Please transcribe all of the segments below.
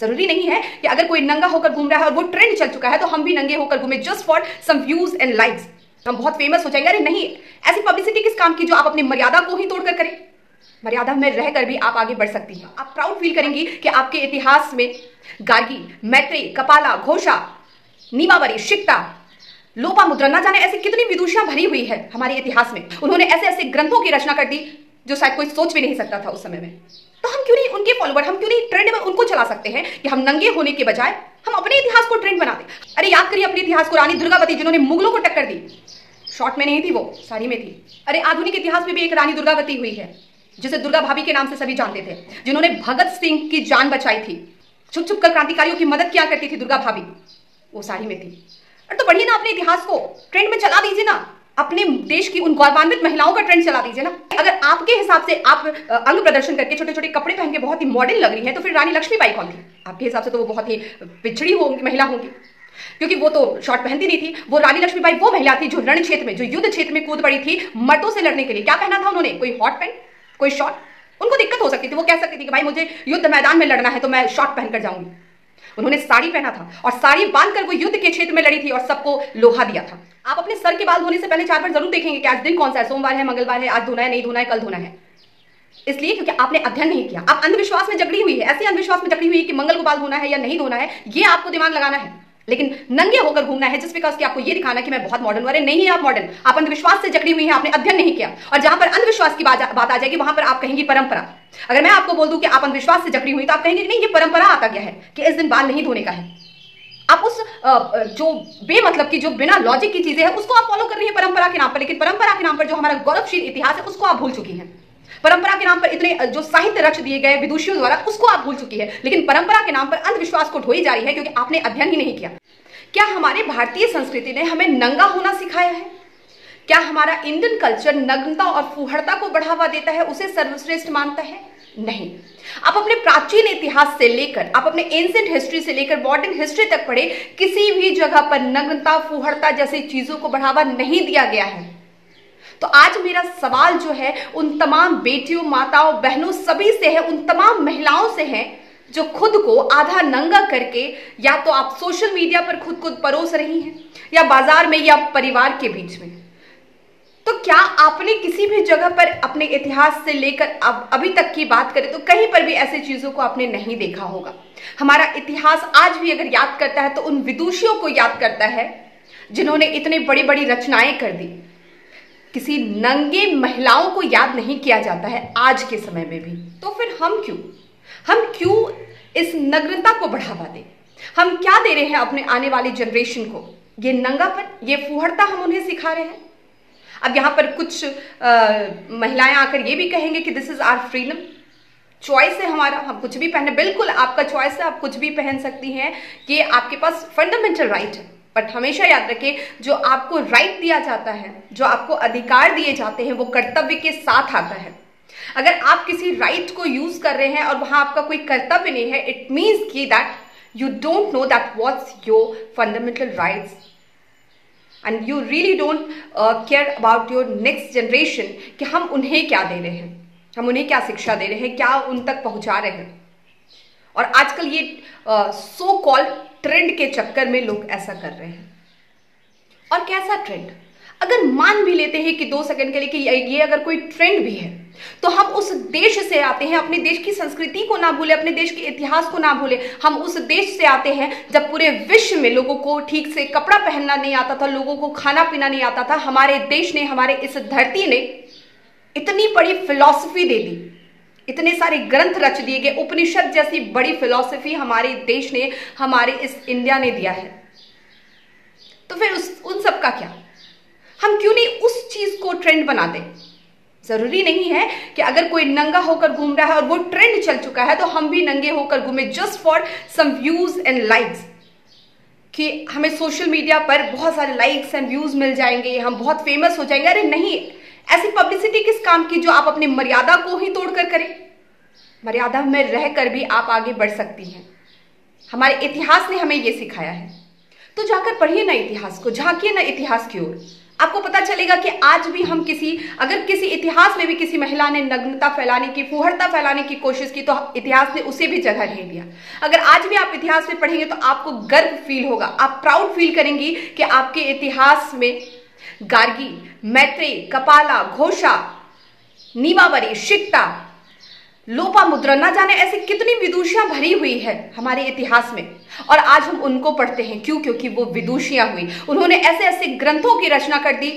जरूरी नहीं है कि अगर कोई नंगा होकर घूम रहा है और वो ट्रेंड चल चुका है तो हम भी नंगे होकर घूमे just for some views and likes, हम बहुत फेमस हो जाएंगे। अरे नहीं, ऐसी पब्लिसिटी किस काम की जो आप अपनी मर्यादा को ही तोड़कर करें। मर्यादा में रहकर भी आप आगे बढ़ सकती हैं। आप प्राउड फील करेंगी कि आपके इतिहास में गार्गी, मैत्रेय, कपाला, घोषा, नीमावरी, शिक्ता, लोपामुद्रा, ना जाने ऐसी कितनी विदुषियां भरी हुई है हमारे इतिहास में। उन्होंने ऐसे ऐसे ग्रंथों की रचना कर दी जो शायद कोई सोच भी नहीं सकता था उस समय में। तो हम क्यों नहीं उनके फॉलोवर, हम क्यों नहीं ट्रेंड में उनको चला सकते हैं कि हम नंगे होने के बजाय हम अपने इतिहास को ट्रेंड बना दें। अरे याद करिए अपने इतिहास को, रानी दुर्गावती जिन्होंने मुगलों को टक्कर दी, शॉर्ट में नहीं थी, वो साड़ी में थी। अरे आधुनिक इतिहास में भी एक रानी दुर्गावती हुई है जिसे दुर्गा भाभी के नाम से सभी जानते थे, जिन्होंने भगत सिंह की जान बचाई थी। छुप छुप कर क्रांतिकारियों की मदद किया करती थी दुर्गा भाभी, वो साड़ी में थी। अरे तो बढ़िए ना, अपने इतिहास को ट्रेंड में चला दीजिए ना, अपने देश की उन गौरवान्वित महिलाओं का ट्रेंड चला दीजिए ना। अगर आपके हिसाब से आप अंग प्रदर्शन करके छोटे छोटे कपड़े पहन के बहुत ही मॉडर्न लग रही है तो फिर रानी लक्ष्मीबाई कौन थी? आपके हिसाब से तो वो बहुत ही पिछड़ी होंगी, महिला होंगी, क्योंकि वो तो शॉर्ट पहनती नहीं थी। वो रानी लक्ष्मीबाई वो महिला थी जो रण क्षेत्र में, जो युद्ध क्षेत्र में कूद पड़ी थी मर्दों से लड़ने के लिए। क्या पहना था उन्होंने? कोई हॉट पैंट, कोई शॉर्ट। उनको दिक्कत हो सकती थी, वो कह सकती थी कि भाई मुझे युद्ध मैदान में लड़ना है तो मैं शॉर्ट पहनकर जाऊंगी। उन्होंने साड़ी पहना था और साड़ी बांधकर वो युद्ध के क्षेत्र में लड़ी थी और सबको लोहा दिया था। आप अपने सर के बाल धोने से पहले 4 बार जरूर देखेंगे कि आज दिन कौन सा है, सोमवार है, मंगलवार है, आज धोना है, नहीं धोना है, कल धोना है। इसलिए क्योंकि आपने अध्ययन नहीं किया, आप अंधविश्वास में जकड़ी हुई है, ऐसे अंधविश्वास में जकड़ी हुई है कि मंगल को बाल धोना है या नहीं धोना है, ये आपको दिमाग लगाना है। लेकिन नंगे होकर घूमना है जिस बिकॉज कि आपको ये दिखाना कि मैं बहुत मॉडर्न हूं। अरे नहीं है आप मॉडर्न, आप अंधविश्वास से जकड़ी हुई हैं, आपने अध्ययन नहीं किया। और जहां पर अंधविश्वास की बात आ जाएगी वहां पर आप कहेंगी परंपरा। अगर मैं आपको बोल दूं कि आप अंधविश्वास से जकड़ी हुई तो आप कहेंगे नहीं, ये परंपरा आता गया है कि इस दिन बाल नहीं धोने का है। आप उस जो बेमतलब की, जो बिना लॉजिक की चीजें हैं उसको आप फॉलो कर रही है परंपरा के नाम पर। लेकिन परंपरा के नाम पर जो हमारा गौरवशील इतिहास है उसको आप भूल चुकी हैं। परंपरा के नाम पर इतने जो साहित्य रच दिए गए विदुषियों द्वारा उसको आप भूल चुकी है। लेकिन परंपरा के नाम पर अंधविश्वास को ढोई जा रही है क्योंकि आपने अध्ययन ही नहीं किया। क्या हमारे भारतीय संस्कृति ने हमें नंगा होना सिखाया है? क्या हमारा इंडियन कल्चर नग्नता और फूहड़ता को बढ़ावा देता है, उसे सर्वश्रेष्ठ मानता है? नहीं। आप अपने प्राचीन इतिहास से लेकर, आप अपने एंशिएंट हिस्ट्री से लेकर मॉडर्न हिस्ट्री तक पढ़े, किसी भी जगह पर नग्नता, फूहड़ता जैसी चीजों को बढ़ावा नहीं दिया गया है। तो आज मेरा सवाल जो है उन तमाम बेटियों, माताओं, बहनों सभी से है, उन तमाम महिलाओं से है जो खुद को आधा नंगा करके या तो आप सोशल मीडिया पर खुद को परोस रही हैं या बाजार में या परिवार के बीच में। तो क्या आपने किसी भी जगह पर अपने इतिहास से लेकर अब अभी तक की बात करें तो कहीं पर भी ऐसी चीजों को आपने नहीं देखा होगा। हमारा इतिहास आज भी अगर याद करता है तो उन विदुषियों को याद करता है जिन्होंने इतनी बड़ी बड़ी रचनाएं कर दी। किसी नंगे महिलाओं को याद नहीं किया जाता है आज के समय में भी। तो फिर हम क्यों इस नग्नता को बढ़ावा दें? हम क्या दे रहे हैं अपने आने वाली जनरेशन को? ये नंगापन, ये फूहड़ता हम उन्हें सिखा रहे हैं। अब यहां पर कुछ महिलाएं आकर ये भी कहेंगे कि this is our freedom, choice है हमारा, हम कुछ भी पहने। बिल्कुल आपका चॉइस है, आप कुछ भी पहन सकती हैं, ये आपके पास फंडामेंटल राइट है। बट हमेशा याद रखें, जो आपको राइट दिया जाता है, जो आपको अधिकार दिए जाते हैं, वो कर्तव्य के साथ आता है। अगर आप किसी राइट को यूज कर रहे हैं और वहां आपका कोई कर्तव्य नहीं है, इट मीन्स कि that you don't know that what's your fundamental rights and you really don't care about your next generation कि हम उन्हें क्या दे रहे हैं, हम उन्हें क्या शिक्षा दे रहे हैं, क्या उन तक पहुंचा रहे हैं। और आजकल ये सो कॉल्ड ट्रेंड के चक्कर में लोग ऐसा कर रहे हैं। और कैसा ट्रेंड? अगर मान भी लेते हैं कि 2 सेकंड के लिए कि ये अगर कोई ट्रेंड भी है तो हम उस देश से आते हैं, अपने देश की संस्कृति को ना भूले, अपने देश के इतिहास को ना भूले। हम उस देश से आते हैं जब पूरे विश्व में लोगों को ठीक से कपड़ा पहनना नहीं आता था, लोगों को खाना पीना नहीं आता था। हमारे देश ने, हमारे इस धरती ने इतनी बड़ी फिलॉसफी दे दी, इतने सारे ग्रंथ रच दिए गए, उपनिषद जैसी बड़ी फिलॉसफी हमारे देश ने, हमारे इस इंडिया ने दिया है। तो फिर उन सब का क्या? हम क्यों नहीं उस चीज को ट्रेंड बना दें? जरूरी नहीं है कि अगर कोई नंगा होकर घूम रहा है और वो ट्रेंड चल चुका है तो हम भी नंगे होकर घूमे just for some views and likes, कि हमें सोशल मीडिया पर बहुत सारे लाइक्स एंड व्यूज मिल जाएंगे, हम बहुत फेमस हो जाएंगे। अरे नहीं, ऐसी पब्लिसिटी किस काम की जो आप अपनी मर्यादा को ही तोड़कर करें। मर्यादा में रहकर भी आप आगे बढ़ सकती हैं। हमारे इतिहास ने हमें यह सिखाया है। तो जाकर पढ़िए ना इतिहास को, झांकिए ना इतिहास की ओर। आपको पता चलेगा कि आज भी हम अगर किसी इतिहास में भी किसी महिला ने नग्नता फैलाने की, फुहड़ता फैलाने की कोशिश की, तो इतिहास ने उसे भी जगह नहीं दिया। अगर आज भी आप इतिहास में पढ़ेंगे तो आपको गर्व फील होगा, आप प्राउड फील करेंगी कि आपके इतिहास में गार्गी, मैत्रेयी, कपाला, घोषा, नीमावरी, शिक्ता, लोपामुद्रा, ना जाने ऐसी कितनी विदुषियां भरी हुई है हमारे इतिहास में, और आज हम उनको पढ़ते हैं। क्यों? क्योंकि वो विदुषियां हुई, उन्होंने ऐसे ऐसे ग्रंथों की रचना कर दी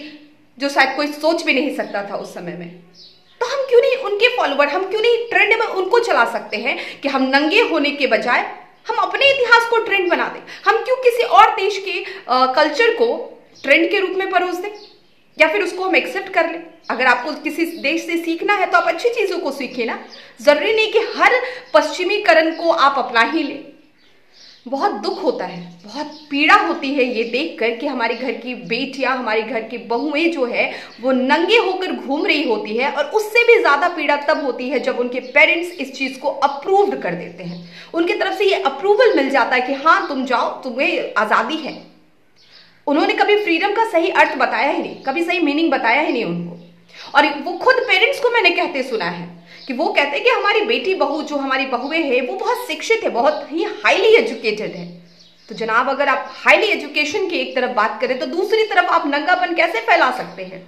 जो शायद कोई सोच भी नहीं सकता था उस समय में। तो हम क्यों नहीं उनके फॉलोवर, हम क्यों नहीं ट्रेंड में उनको चला सकते हैं कि हम नंगे होने के बजाय हम अपने इतिहास को ट्रेंड बना दें। हम क्यों किसी और देश के कल्चर को ट्रेंड के रूप में परोस दें, या फिर उसको हम एक्सेप्ट कर लें। अगर आपको किसी देश से सीखना है तो आप अच्छी चीजों को सीखिए ना, जरूरी नहीं कि हर पश्चिमीकरण को आप अपना ही लें। बहुत दुख होता है, बहुत पीड़ा होती है ये देखकर कि हमारे घर की बेटियां, हमारे घर की बहुएं जो है वो नंगे होकर घूम रही होती है, और उससे भी ज्यादा पीड़ा तब होती है जब उनके पेरेंट्स इस चीज को अप्रूव्ड कर देते हैं। उनकी तरफ से ये अप्रूवल मिल जाता है कि हाँ तुम जाओ, तुम्हें आजादी है। उन्होंने कभी फ्रीडम का सही अर्थ बताया ही नहीं, कभी सही मीनिंग बताया ही नहीं उनको। और वो खुद पेरेंट्स को मैंने कहते सुना है कि वो कहते हैं कि हमारी बेटी बहू, जो हमारी बहुएं हैं, वो बहुत शिक्षित है, बहुत ही हाईली एजुकेटेड है। तो जनाब, अगर आप हाईली एजुकेशन की एक तरफ बात करें तो दूसरी तरफ आप नंगापन कैसे फैला सकते हैं?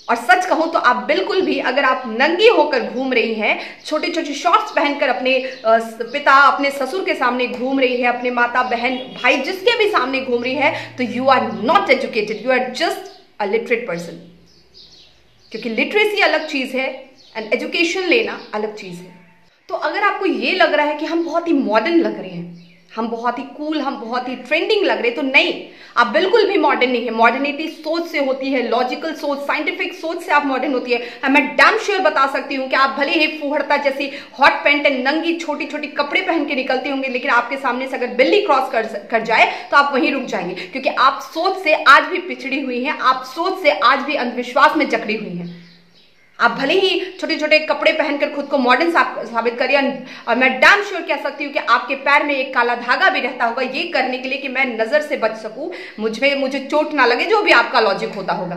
और सच कहूं तो आप बिल्कुल भी, अगर आप नंगी होकर घूम रही हैं, छोटे छोटे शॉर्ट्स पहनकर अपने पिता, अपने ससुर के सामने घूम रही है, अपने माता, बहन, भाई, जिसके भी सामने घूम रही है, तो you are not educated, you are just a literate person. क्योंकि लिटरेसी अलग चीज है एंड एजुकेशन लेना अलग चीज है। तो अगर आपको ये लग रहा है कि हम बहुत ही मॉडर्न लग रहे हैं, हम बहुत ही कूल, हम बहुत ही ट्रेंडिंग लग रहे हैं, तो नहीं, आप बिल्कुल भी मॉडर्न नहीं है। मॉडर्निटी सोच से होती है, लॉजिकल सोच, साइंटिफिक सोच से आप मॉडर्न होती है। मैं डैम श्योर बता सकती हूँ कि आप भले ही फुहड़ता जैसी हॉट पैंट एंड नंगी छोटी छोटी कपड़े पहन के निकलते होंगे, लेकिन आपके सामने से अगर बिल्ली क्रॉस कर जाए तो आप वहीं रुक जाएंगे, क्योंकि आप सोच से आज भी पिछड़ी हुई हैं, आप सोच से आज भी अंधविश्वास में जकड़ी हुई हैं। आप भले ही छोटे छोटे कपड़े पहनकर खुद को मॉडर्न साबित करिए, और मैं डैम श्योर कह सकती हूँ कि आपके पैर में एक काला धागा भी रहता होगा, ये करने के लिए कि मैं नजर से बच सकूं, मुझे चोट ना लगे, जो भी आपका लॉजिक होता होगा।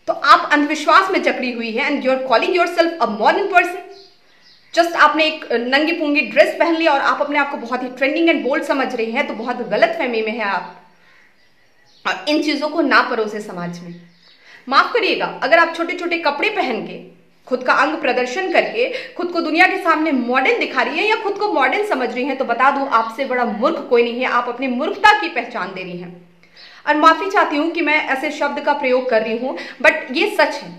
तो आप अंधविश्वास में जकड़ी हुई है and you are calling yourself a modern person. Just आपने एक नंगी पुंगी ड्रेस पहन लिया और आप अपने आप को बहुत ही ट्रेंडिंग एंड बोल्ड समझ रही हैं, तो बहुत गलत फहमी में है आप। और इन चीजों को ना परोसे समाज में। माफ करिएगा, अगर आप छोटे छोटे कपड़े पहन के, खुद का अंग प्रदर्शन करके खुद को दुनिया के सामने मॉडर्न दिखा रही है या खुद को मॉडर्न समझ रही हैं, तो बता दूं, आपसे बड़ा मूर्ख कोई नहीं है। आप अपनी मूर्खता की पहचान दे रही हैं। और माफी चाहती हूं कि मैं ऐसे शब्द का प्रयोग कर रही हूं, बट ये सच है।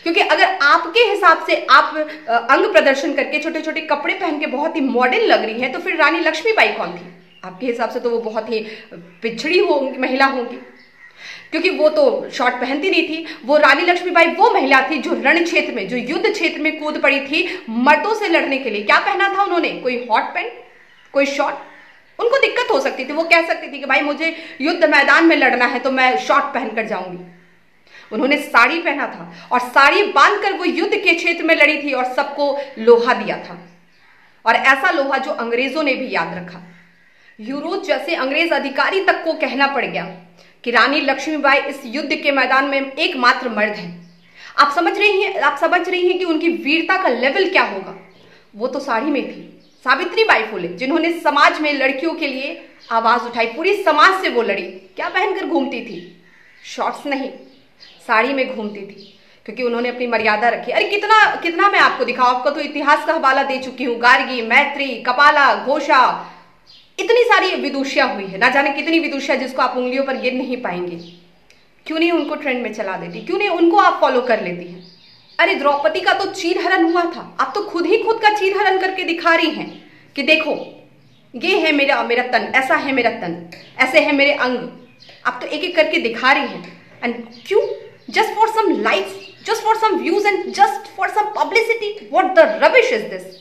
क्योंकि अगर आपके हिसाब से आप अंग प्रदर्शन करके, छोटे छोटे कपड़े पहन के बहुत ही मॉडर्न लग रही हैं, तो फिर रानी लक्ष्मीबाई कौन थी? आपके हिसाब से तो वो बहुत ही पिछड़ी होंगी, महिला होंगी, क्योंकि वो तो शॉर्ट पहनती नहीं थी। वो रानी लक्ष्मीबाई वो महिला थी जो रण क्षेत्र में, जो युद्ध क्षेत्र में कूद पड़ी थी मर्दों से लड़ने के लिए। क्या पहना था उन्होंने? कोई हॉट पैंट, कोई शॉर्ट। उनको दिक्कत हो सकती थी, वो कह सकती थी कि भाई मुझे युद्ध मैदान में लड़ना है तो मैं शॉर्ट पहनकर जाऊंगी। उन्होंने साड़ी पहना था और साड़ी बांधकर वो युद्ध के क्षेत्र में लड़ी थी और सबको लोहा दिया था, और ऐसा लोहा जो अंग्रेजों ने भी याद रखा। यूरोप जैसे अंग्रेज अधिकारी तक को कहना पड़ गया कि रानी लक्ष्मीबाई इस युद्ध के मैदान में एकमात्र मर्द है। आप समझ रही हैं कि उनकी वीरता का लेवल क्या होगा। वो तो साड़ी में थी। सावित्रीबाई फुले, जिन्होंने समाज में लड़कियों के लिए आवाज उठाई, पूरी समाज से वो लड़ी। क्या पहनकर घूमती थी? शॉर्ट्स नहीं, साड़ी में घूमती थी, क्योंकि उन्होंने अपनी मर्यादा रखी। अरे कितना कितना मैं आपको दिखाऊं, आपको तो इतिहास का हवाला दे चुकी हूँ। गार्गी, मैत्रेयी, कपाला, घोषा, इतनी सारी विदुषियां हुई है, ना जाने कितनी विदुषियां जिसको आप उंगलियों पर गिन नहीं पाएंगे। क्यों नहीं उनको ट्रेंड में चला देती? क्यों नहीं उनको आप फॉलो कर लेती हैं? अरे द्रौपदी का तो चीरहरण हुआ था, आप तो खुद ही खुद का चीरहरण करके दिखा रही हैं कि देखो ये है मेरा तन, ऐसा है मेरा तन, ऐसे है मेरे अंग। आप तो एक एक करके दिखा रही हैं। एंड क्यों? Just for some likes, just for some views and just for some publicity. What the rubbish is this?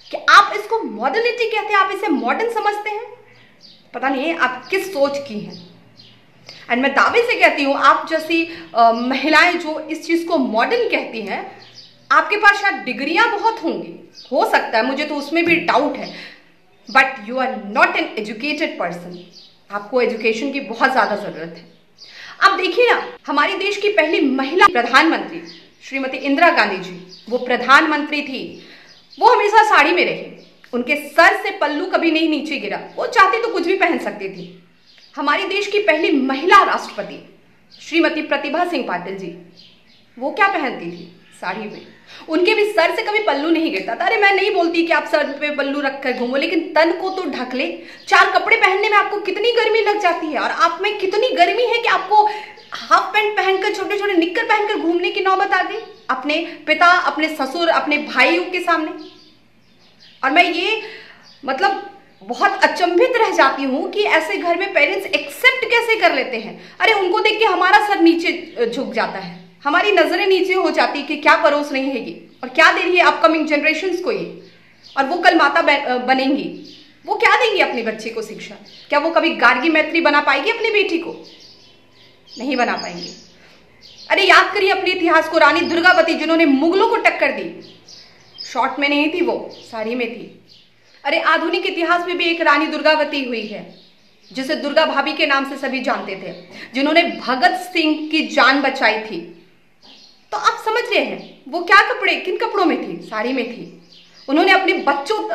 कि आप इसको मॉडर्निटी कहते हैं, आप इसे मॉडर्न समझते हैं? पता नहीं आप किस सोच की हैं। एंड मैं दावे से कहती हूँ, आप जैसी महिलाएं जो इस चीज को मॉडर्न कहती हैं, आपके पास शायद डिग्रियां बहुत होंगी, हो सकता है, मुझे तो उसमें भी डाउट है, but you are not an educated person. आपको एजुकेशन की बहुत ज्यादा जरूरत है। आप देखिए ना, हमारे देश की पहली महिला प्रधानमंत्री श्रीमती इंदिरा गांधी जी, वो प्रधानमंत्री थी, वो हमेशा साड़ी में रही, उनके सर से पल्लू कभी नहीं नीचे गिरा, वो चाहती तो कुछ भी पहन सकती थी। हमारे देश की पहली महिला राष्ट्रपति श्रीमती प्रतिभा सिंह पाटिल जी, वो क्या पहनती थी? साड़ी में। उनके भी सर से कभी पल्लू नहीं गिरता था। अरे मैं नहीं बोलती कि आप सर पे पल्लू रखकर घूमो, लेकिन तन को तो ढक ले। 4 कपड़े पहनने में आपको कितनी गर्मी लग जाती है, और आप में कितनी गर्मी है कि आपको हाफ पैंट पहनकर, छोटे छोटे निक्कर पहनकर घूमने की नौबत आ गई अपने पिता, अपने ससुर, अपने भाइयों के सामने। और मैं ये मतलब बहुत अचंभित रह जाती हूँ कि ऐसे घर में पेरेंट्स एक्सेप्ट कैसे कर लेते हैं। अरे उनको देख के हमारा सर नीचे झुक जाता है, हमारी नजरें नीचे हो जाती कि क्या परोस रही है ये, और क्या दे रही है अपकमिंग जनरेशंस को ये, और वो कल माता बनेंगी, वो क्या देंगी अपने बच्चे को शिक्षा? क्या वो कभी गार्गी मैत्री बना पाएगी अपनी बेटी को? नहीं बना पाएंगे। अरे याद करिए अपने इतिहास को, रानी दुर्गावती जिन्होंने मुगलों को टक्कर दी, शॉर्ट में नहीं थी, वो साड़ी में थी। अरे आधुनिक इतिहास में भी एक रानी दुर्गावती हुई है जिसे दुर्गा भाभी के नाम से सभी जानते थे, जिन्होंने भगत सिंह की जान बचाई थी। तो आप समझ रहे हैं वो क्या कपड़े, किन कपड़ों में थी? साड़ी में थी। उन्होंने अपने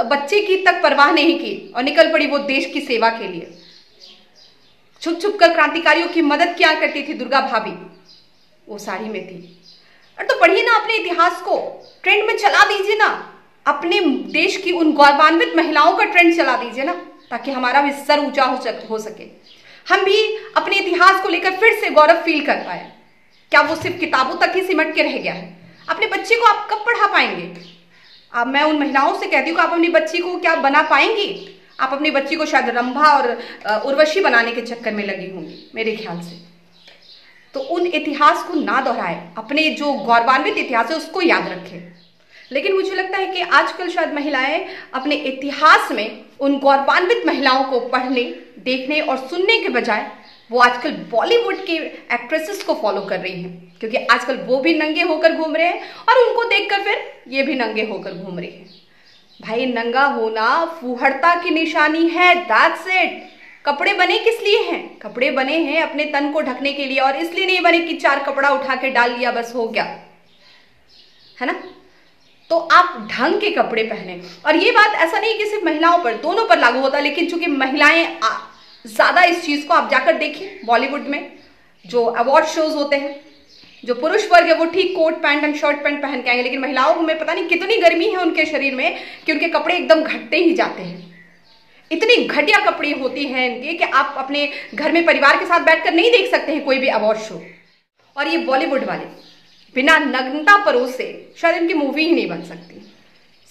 बच्चे की तक परवाह नहीं की और निकल पड़ी वो देश की सेवा के लिए। छुप छुप कर क्रांतिकारियों की मदद किया करती थी दुर्गा भाभी, वो साड़ी में थी। और तो पढ़िए ना, अपने इतिहास को ट्रेंड में चला दीजिए ना, अपने देश की उन गौरवान्वित महिलाओं का ट्रेंड चला दीजिए ना, ताकि हमारा भी सर ऊंचा हो सके, हम भी अपने इतिहास को लेकर फिर से गौरव फील कर पाए। क्या वो सिर्फ किताबों तक ही सिमट के रह गया है? अपने बच्चे को आप कब पढ़ा पाएंगे? अब मैं उन महिलाओं से कहती हूँ कि आप अपनी बच्ची को क्या बना पाएंगी? आप अपनी बच्ची को शायद रंभा और उर्वशी बनाने के चक्कर में लगी होंगी मेरे ख्याल से। तो उन इतिहास को ना दोहराए, अपने जो गौरवान्वित इतिहास है उसको याद रखें। लेकिन मुझे लगता है कि आजकल शायद महिलाएं अपने इतिहास में उन गौरवान्वित महिलाओं को पढ़ने, देखने और सुनने के बजाय वो आजकल बॉलीवुड की एक्ट्रेसेस को फॉलो कर रही हैं, क्योंकि आजकल वो भी नंगे होकर घूम रहे हैं और उनको देखकर फिर ये भी नंगे होकर घूम रही है। भाई नंगा होना फूहड़ता की निशानी है, दैट्स इट। कपड़े बने किस लिए हैं? कपड़े बने हैं अपने तन को ढकने के लिए, और इसलिए नहीं बने कि 4 कपड़ा उठा के डाल लिया बस हो गया, है ना? तो आप ढंग के कपड़े पहने। और ये बात ऐसा नहीं कि सिर्फ महिलाओं पर, दोनों पर लागू होता है, लेकिन चूंकि महिलाएं ज्यादा इस चीज को आप जाकर देखिए, बॉलीवुड में जो अवार्ड शोज होते हैं, जो पुरुष वर्ग है वो ठीक coat pant and shirt pant पहन के आएंगे, लेकिन महिलाओं में पता नहीं कितनी गर्मी है उनके शरीर में कि उनके कपड़े एकदम घटते ही जाते हैं। इतनी घटिया कपड़े होती हैं इनके कि आप अपने घर में परिवार के साथ बैठकर नहीं देख सकते हैं कोई भी अवार्ड शो। और ये बॉलीवुड वाले बिना नग्नता परोसे शायद इनकी मूवी ही नहीं बन सकती।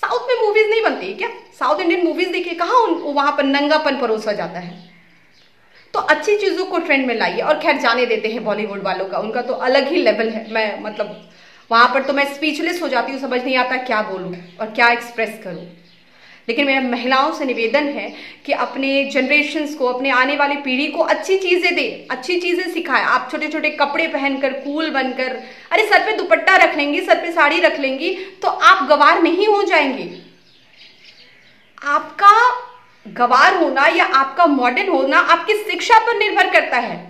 साउथ में मूवीज नहीं बनती क्या? साउथ इंडियन मूवीज देखिए, कहाँ वहां पर नंगापन परोसा जाता है। तो अच्छी चीजों को ट्रेंड में लाइए। और खैर जाने देते हैं बॉलीवुड वालों का, उनका तो अलग ही लेवल है। मैं मतलब वहां पर तो मैं स्पीचलेस हो जाती हूँ, समझ नहीं आता क्या बोलूं और क्या एक्सप्रेस करूं। लेकिन मेरा महिलाओं से निवेदन है कि अपने जनरेशन्स को, अपने आने वाली पीढ़ी को अच्छी चीजें दे, अच्छी चीजें सिखाए। आप छोटे छोटे कपड़े पहनकर कूल बनकर, अरे सर पे दुपट्टा रख लेंगी, सर पे साड़ी रख लेंगी तो आप गवार नहीं हो जाएंगी। आपका गवार होना या आपका मॉडर्न होना आपकी शिक्षा पर निर्भर करता है।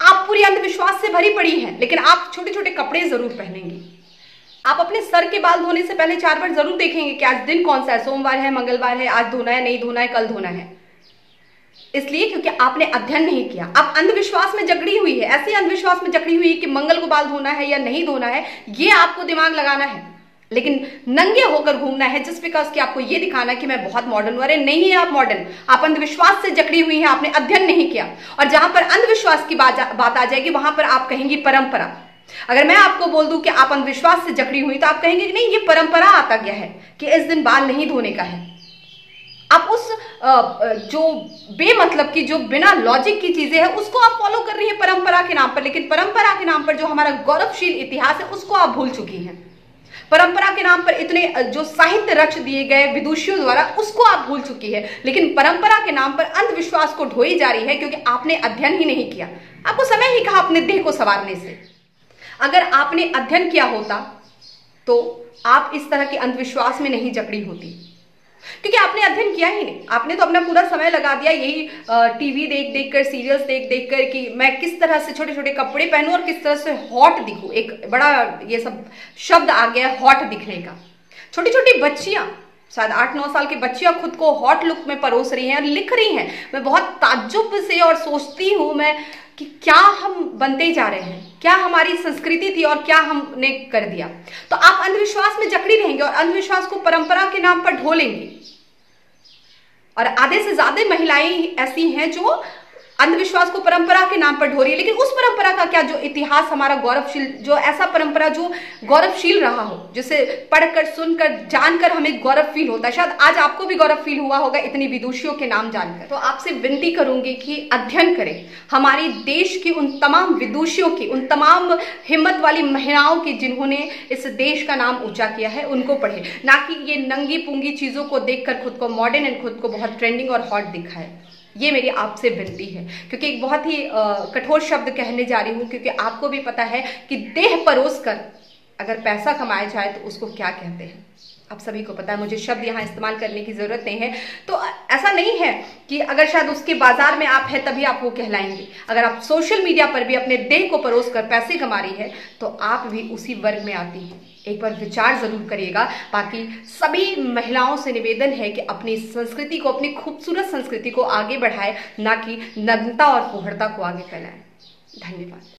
आप पूरी अंधविश्वास से भरी पड़ी हैं, लेकिन आप छोटे छोटे कपड़े जरूर पहनेंगी। आप अपने सर के बाल धोने से पहले 4 बार जरूर देखेंगे कि आज दिन कौन सा है, सोमवार है, मंगलवार है, आज धोना है, नहीं धोना है, कल धोना है। इसलिए क्योंकि आपने अध्ययन नहीं किया, आप अंधविश्वास में जकड़ी हुई है, ऐसे अंधविश्वास में जकड़ी हुई है कि मंगल को बाल धोना है या नहीं धोना है, ये आपको दिमाग लगाना है। लेकिन नंगे होकर घूमना है जस्ट बिकॉज कि आपको ये दिखाना कि मैं बहुत मॉडर्न हूं। अरे नहीं है आप मॉडर्न, आप अंधविश्वास से जकड़ी हुई हैं, आपने अध्ययन नहीं किया। और जहां पर अंधविश्वास की बात आ जाएगी वहां पर आप कहेंगी परंपरा। अगर मैं आपको बोल दूं कि आप अंधविश्वास से जकड़ी हुई तो आप कहेंगे कि नहीं ये परंपरा आता गया है कि इस दिन बाल नहीं धोने का है। आप उस जो बेमतलब की, जो बिना लॉजिक की चीजें हैं उसको आप फॉलो कर रही है परंपरा के नाम पर। लेकिन परंपरा के नाम पर जो हमारा गौरवशील इतिहास है उसको आप भूल चुकी हैं। परंपरा के नाम पर इतने जो साहित्य रच दिए गए विदुषियों द्वारा उसको आप भूल चुकी है। लेकिन परंपरा के नाम पर अंधविश्वास को ढोई जा रही है क्योंकि आपने अध्ययन ही नहीं किया। आपको समय ही कहा अपने देह को संवारने से। अगर आपने अध्ययन किया होता तो आप इस तरह के अंधविश्वास में नहीं जकड़ी होती। क्योंकि आपने अध्ययन किया ही नहीं। आपने तो अपना पूरा समय लगा दिया यही टीवी देख देख कर, सीरियल्स देख देख कर कि मैं किस तरह से छोटे छोटे कपड़े पहनूं और किस तरह से हॉट दिखूं। एक बड़ा ये सब शब्द आ गया हॉट दिखने का। छोटी छोटी बच्चियां, शायद 8-9 साल की बच्चियां खुद को हॉट लुक में परोस रही हैं और लिख रही हैं। मैं बहुत ताज्जुब से और सोचती हूं मैं कि क्या हम बनते जा रहे हैं, क्या हमारी संस्कृति थी और क्या हमने कर दिया। तो आप अंधविश्वास में जकड़ी रहेंगे और अंधविश्वास को परंपरा के नाम पर ढोलेंगे। और आधे से ज्यादा महिलाएं ऐसी हैं जो अंधविश्वास को परंपरा के नाम पर ढो रही है। लेकिन उस परंपरा का क्या जो इतिहास हमारा गौरवशील, जो ऐसा परंपरा जो गौरवशील रहा हो, जिसे पढ़कर, सुनकर, जानकर हमें गौरव फील होता है। शायद आज आपको भी गौरव फील हुआ होगा इतनी विदुषियों के नाम जानकर। तो आपसे विनती करूंगी कि अध्ययन करें हमारे देश की उन तमाम विदुषियों की, उन तमाम हिम्मत वाली महिलाओं की जिन्होंने इस देश का नाम ऊंचा किया है, उनको पढ़े, ना कि ये नंगी पुंगी चीजों को देखकर खुद को मॉडर्न एंड खुद को बहुत ट्रेंडिंग और हॉट दिखाए। ये मेरी आपसे विनती है, क्योंकि एक बहुत ही कठोर शब्द कहने जा रही हूं, क्योंकि आपको भी पता है कि देह परोस कर अगर पैसा कमाया जाए तो उसको क्या कहते हैं। आप सभी को पता है, मुझे शब्द यहाँ इस्तेमाल करने की जरूरत नहीं है। तो ऐसा नहीं है कि अगर शायद उसके बाजार में आप हैं तभी आप वो कहलाएंगे। अगर आप सोशल मीडिया पर भी अपने देह को परोस कर पैसे कमा रही है तो आप भी उसी वर्ग में आती हैं। एक बार विचार जरूर करिएगा। बाकी सभी महिलाओं से निवेदन है कि अपनी संस्कृति को, अपनी खूबसूरत संस्कृति को आगे बढ़ाए, ना कि नग्नता और फुहड़ता को आगे फैलाए। धन्यवाद।